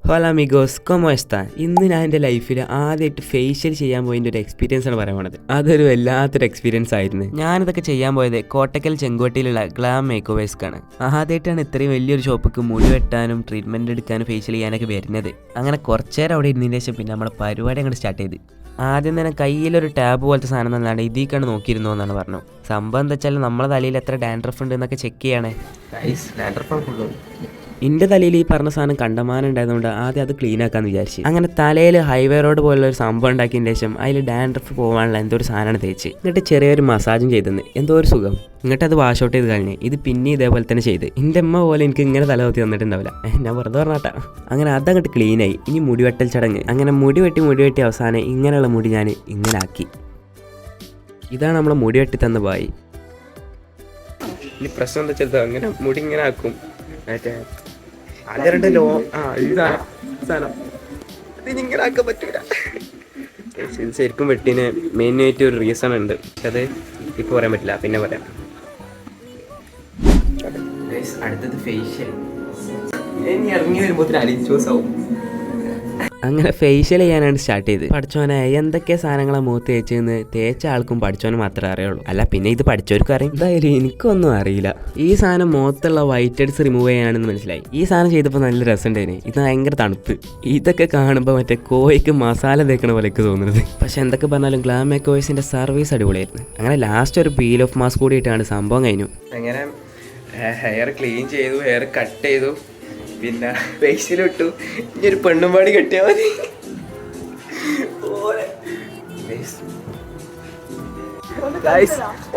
ഹോല amigos കൊമോ എസ്താൻ. ഇന്ന് ഞാൻ എൻ്റെ ലൈഫിൽ ആദ്യമായിട്ട് ഫേഷ്യൽ ചെയ്യാൻ പോയതിൻ്റെ ഒരു എക്സ്പീരിയൻസ് ആണ് പറയാൻ പോണത്. അതൊരു വല്ലാത്തൊരു എക്സ്പീരിയൻസ് ആയിരുന്നു. ഞാനിതൊക്കെ ചെയ്യാൻ പോയത് കോട്ടക്കൽ ചെങ്കോട്ടയിലുള്ള ഗ്ലാം മേക്ക് ഓവേഴ്സ്ക്കാണ്. ആദ്യമായിട്ടാണ് ഇത്രയും വലിയൊരു ഷോപ്പിക്ക് മുടി വെട്ടാനും ട്രീറ്റ്മെൻറ്റ് എടുക്കാനും ഫേഷ്യൽ ചെയ്യാനൊക്കെ വരുന്നത്. അങ്ങനെ കുറച്ച് നേരം അവിടെ ഇരുന്നതിന് ശേഷം പിന്നെ നമ്മുടെ പരിപാടി അങ്ങോട്ട് സ്റ്റാർട്ട് ചെയ്ത്. ആദ്യം തന്നെ കയ്യിലൊരു ടാബ് പോലത്തെ സാധനം തന്നാണ് ഇതിക്കാണ് നോക്കിയിരുന്നു എന്നാണ് പറഞ്ഞു. സംഭവം എന്താ വെച്ചാൽ നമ്മളെ തലയിൽ എത്ര ഡാൻഡ്രഫ് ഉണ്ട് എന്നൊക്കെ ചെക്ക് ചെയ്യണേ. എൻ്റെ തലയിൽ ഈ പറഞ്ഞ സാധനം കണ്ടമാനം ഉണ്ടായതുകൊണ്ട് ആദ്യം അത് ക്ലീൻ ആക്കാമെന്ന് വിചാരിച്ചു. അങ്ങനെ തലയിൽ ഹൈവേ റോഡ് പോലുള്ള ഒരു സംഭവം ഉണ്ടാക്കിയതിന് ശേഷം അതിൽ ഡാൻഡ്രഫ് പോകാനുള്ള എന്തോ ഒരു സാധനമാണ് തേച്ച്. എന്നിട്ട് ചെറിയൊരു മസാജും ചെയ്തെന്ന് എന്തോ ഒരു സുഖം. എന്നിട്ട് അത് വാഷ് ഔട്ട് ചെയ്ത് കഴിഞ്ഞ് ഇത് പിന്നെ ഇതേപോലെ തന്നെ ചെയ്ത്. എൻ്റെ അമ്മ പോലെ എനിക്ക് ഇങ്ങനെ തല നോക്കി തന്നിട്ടുണ്ടാവില്ല, ഞാൻ വെറുതെ പറഞ്ഞാട്ടാ. അങ്ങനെ അതങ്ങോട്ട് ക്ലീനായി. ഇനി മുടി വെട്ടൽ ചടങ്ങ്. അങ്ങനെ മുടി വെട്ടി അവസാനം ഇങ്ങനെയുള്ള മുടി ഞാൻ ഇങ്ങനെ ആക്കി. ഇതാണ് നമ്മളെ മുടി വെട്ടി തന്ന ബായി. ഇനി പ്രശ്നം എന്താ വെച്ചാൽ അങ്ങനെ മുടി ഇങ്ങനെ ആക്കും. അതിന്റെ ഇതിങ്ങനെ ആക്കാൻ പറ്റൂല. ഇത് ശരിക്കും വെട്ടിന് മെയിനായിട്ട് ഒരു റീസൺ ഉണ്ട്. അത് ഇപ്പൊ പറയാൻ പറ്റില്ല, പിന്നെ പറയാം. അടുത്തത് ഫേഷ്യൽ. ഇനി ഇറങ്ങി വരുമ്പോ അലിച്ചൂസാവും. അങ്ങനെ ഫേഷ്യൽ ചെയ്യാനാണ് സ്റ്റാർട്ട് ചെയ്ത്. പഠിച്ചോനെ എന്തൊക്കെ സാധനങ്ങളെ മുഖത്ത് തേച്ചെന്ന് തേച്ച ആൾക്കും പഠിച്ചോന് മാത്രമേ അറിയുള്ളൂ. അല്ല പിന്നെ ഇത് പഠിച്ചവർക്കും അറിയും. എന്തായാലും എനിക്കൊന്നും അറിയില്ല. ഈ സാധനം മുഖത്തുള്ള വൈറ്റ് ഹെഡ്സ് റിമൂവ് ചെയ്യാനെന്ന് മനസ്സിലായി. ഈ സാധനം ചെയ്തപ്പോൾ നല്ല രസമുണ്ടായിരുന്നു. ഇത് ഭയങ്കര തണുപ്പ്. ഇതൊക്കെ കാണുമ്പോൾ മറ്റേ കോഴിക്ക് മസാല തേക്കണ പോലെയൊക്കെ തോന്നുന്നത്. പക്ഷെ എന്തൊക്കെ പറഞ്ഞാലും ഗ്ലാം മേക്ക് ഓവേഴ്സിന്റെ സർവീസ് അടിപൊളിയായിരുന്നു. അങ്ങനെ ലാസ്റ്റ് ഒരു പീൽ ഓഫ് മാസ്ക് കൂടിയിട്ടാണ് സംഭവം കഴിഞ്ഞു. അങ്ങനെ ഹെയർ ക്ലീൻ ചെയ്തു, ഹെയർ കട്ട് ചെയ്തു, പിന്നെ ഫേഷ്യലിട്ടു. ഇനി ഒരു പെണ്ണുംപാടി കെട്ടിയാൽ മതി.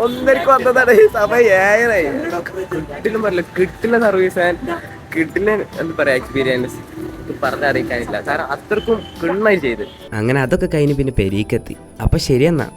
ഒന്നരക്ക് വന്നതാണ് സമയം 7 കിട്ടില്ല പറയില്ല. കിട്ടില്ല സർവീസ്, കിട്ടില്ല എന്താ പറയാ എക്സ്പീരിയൻസ് പറഞ്ഞറിയിക്കാനില്ല. കാരണം അത്രക്കും കിണ്ണായി ചെയ്ത്. അങ്ങനെ അതൊക്കെ കഴിഞ്ഞ് പിന്നെ പെരീക്കെത്തി. അപ്പൊ ശരിയെന്നാ.